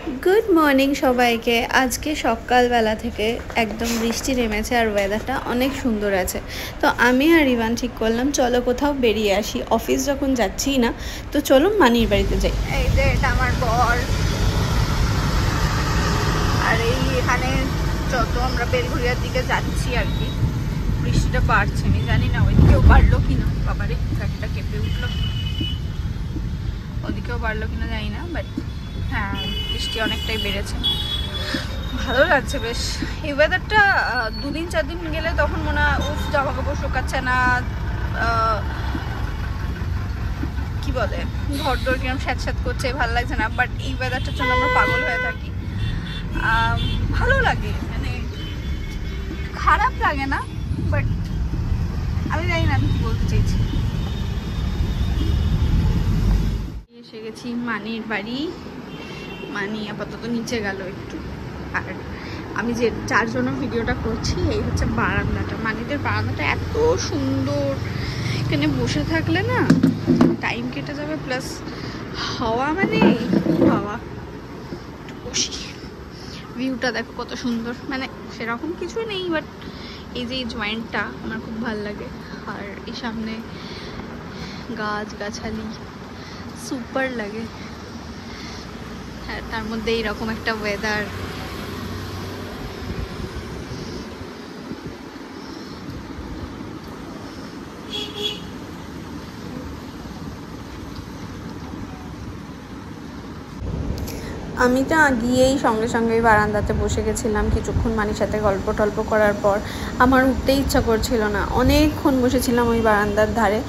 Good morning सबाइके आज के सकाल बेला थेके एकदम बृष्टि नेमेছে और वेदारटा अनेक सुंदर आछे। तो आमी और इवान ठीक करलाम चलो कोथाओ बेरिये आसि, अफिस जखन जाচ্ছি ना तो चलो मानिर बाड़ीते যাই। এই যে এটা আমার বর আর এইখানে যত আমরা বেলঘরিয়ার দিকে যাচ্ছি আর কি বৃষ্টিটা বাড়ছে, আমি জানি না ওইদিকেও বাড়লো কিনা। বাবারে গাড়িটা কেঁপে উঠলো, ওদিকেও বাড়লো কিনা জানি না, বাট হ্যাঁ বৃষ্টি অনেকটাই বেড়েছে। ভালো লাগছে বেশ এই ওয়েদারটা। 2-4 দিন গেলে তখন মনে হয় উফ জামা কাপড় শুকাচ্ছে না, কি বলে ঘর দর কিরম স্যাঁতস্যাঁত করছে, ভালো লাগছে না। বাট এই ওয়েদারটার জন্য আমরা পাগল হয়ে থাকি। ভালো লাগে, মানে খারাপ লাগে না, বাট আমি জানি না আমি কি বলতে চাইছি। এসে গেছি মানির বাড়ি। মানি আপাতত নিচে গেল একটু। আর আমি যে যার জন্য ভিডিওটা করছি এই হচ্ছে বারান্দাটা। মানিদের বারান্দাটা এত সুন্দর, এখানে বসে থাকলে না টাইম কেটে যাবে, প্লাস হাওয়া মানে হাওয়া। বসি, ভিউটা দেখো কত সুন্দর, মানে সেরকম কিছু নেই, বাট এই যে এই জয়েন্টটা আমার খুব ভালো লাগে। আর এই সামনে গাছ গাছালি সুপার লাগে। হ্যাঁ, তার মধ্যে এইরকম একটা ওয়েদার। আমি তো গিয়েই সঙ্গে সঙ্গে বারান্দাতে বসে গেছিলাম কিছুক্ষণ মানির সাথে গল্প টল্প করার পর। আমার উঠতে ইচ্ছা করছিল না, অনেকক্ষণ বসেছিলাম ওই বারান্দার ধারে,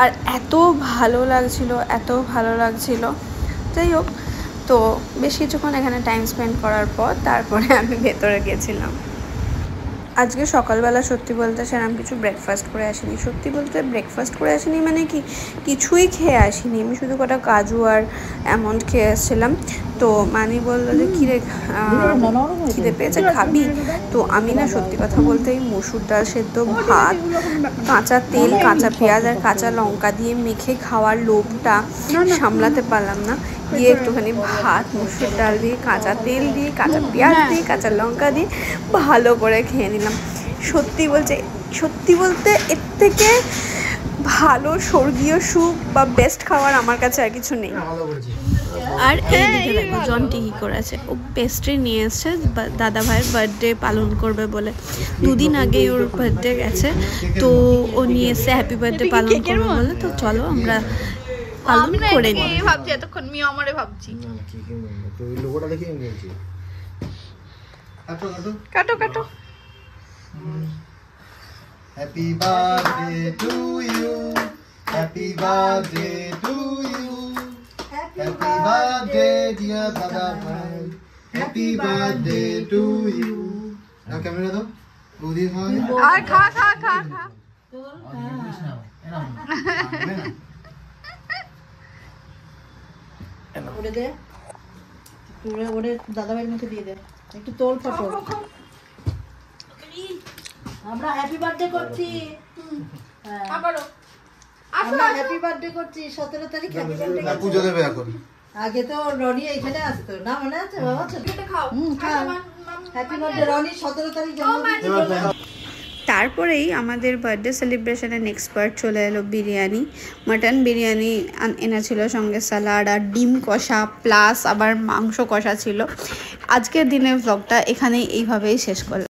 আর এত ভালো লাগছিল, এত ভালো লাগছিল। যাই হোক, তো বেশ কিছুক্ষণ এখানে টাইম স্পেন্ড করার পর তারপরে আমি ভেতরে গেছিলাম। আজকে সকালবেলা সত্যি বলতে সেরকম কিছু ব্রেকফাস্ট করে আসিনি। সত্যি বলতে ব্রেকফাস্ট করে আসিনি মানে কি কিছুই খেয়ে আসিনি, আমি শুধু কটা কাজু আর অ্যামন্ড খেয়ে আসছিলাম। তো মানি বললো যে খিদে পেয়েছে খাবি? তো আমি না সত্যি কথা বলতে এই মসুর ডাল সেদ্ধ, ভাত, কাঁচা তেল, কাঁচা পেঁয়াজ আর কাঁচা লঙ্কা দিয়ে মেখে খাওয়ার লোভটা সামলাতে পারলাম না। দিয়ে একটুখানি ভাত মসুর ডাল দিয়ে কাঁচা তেল দিয়ে কাঁচা পেঁয়াজ দিয়ে কাঁচা লঙ্কা দিয়ে ভালো করে খেয়ে নিলাম। সত্যি বলতে এর থেকে ভালো স্বর্গীয় সুখ বা বেস্ট খাবার আমার কাছে আর কিছু নেই। আর এইদিকে দেখো জন্টি কি করেছে, ও পেস্ট্রি নিয়ে এসছে দাদা ভাইয়ের বার্থডে পালন করবে বলে। 2 দিন আগেই ওর বার্থডে গেছে, তো ও নিয়ে এসছে হ্যাপি বার্থডে পালন করবে বলে। তো চলো আমরা পালন করে নিই। ভাবছি এতক্ষণ মিয়া আমারে ভাবছি। তো এই লোগোটা দেখে আমি বলছি কাটো কাটো। Happy birthday to you, happy birthday to you, happy birthday dear দাদা ভাই, হ্যাপি বার্থডে টু ইউ। নাও ক্যামেরা দাও, বৌদি খাও। আর খা খা খা খা। ওরে দে, ওরে দাদা ভাইয়ের মুখে দিয়ে দে, একটু তোল ফটো। আমরা হ্যাপি বার্থডে করছি, আবারো আমরা হ্যাপি বার্থডে করছি 17 তারিখ হ্যাপি বার্থডে। পূজা দেবে এখন, আগে তো রনি এখানে আসতো না, মনে আছে বাবা? ছোটটা খাও, হ্যাপি বার্থডে রনি 17 তারিখ জন্মদিন। তারপরেই আমাদের বার্থডে সেলিব্রেশনের নেক্সট পার্ট চলে এলো বিরিয়ানি। মাটন বিরিয়ানি এনেছিল, সঙ্গে স্যালাড আর ডিম কষা প্লাস আবার মাংস কষা ছিল। আজকের দিনের ভ্লগটা এখানেই এইভাবেই শেষ করলাম।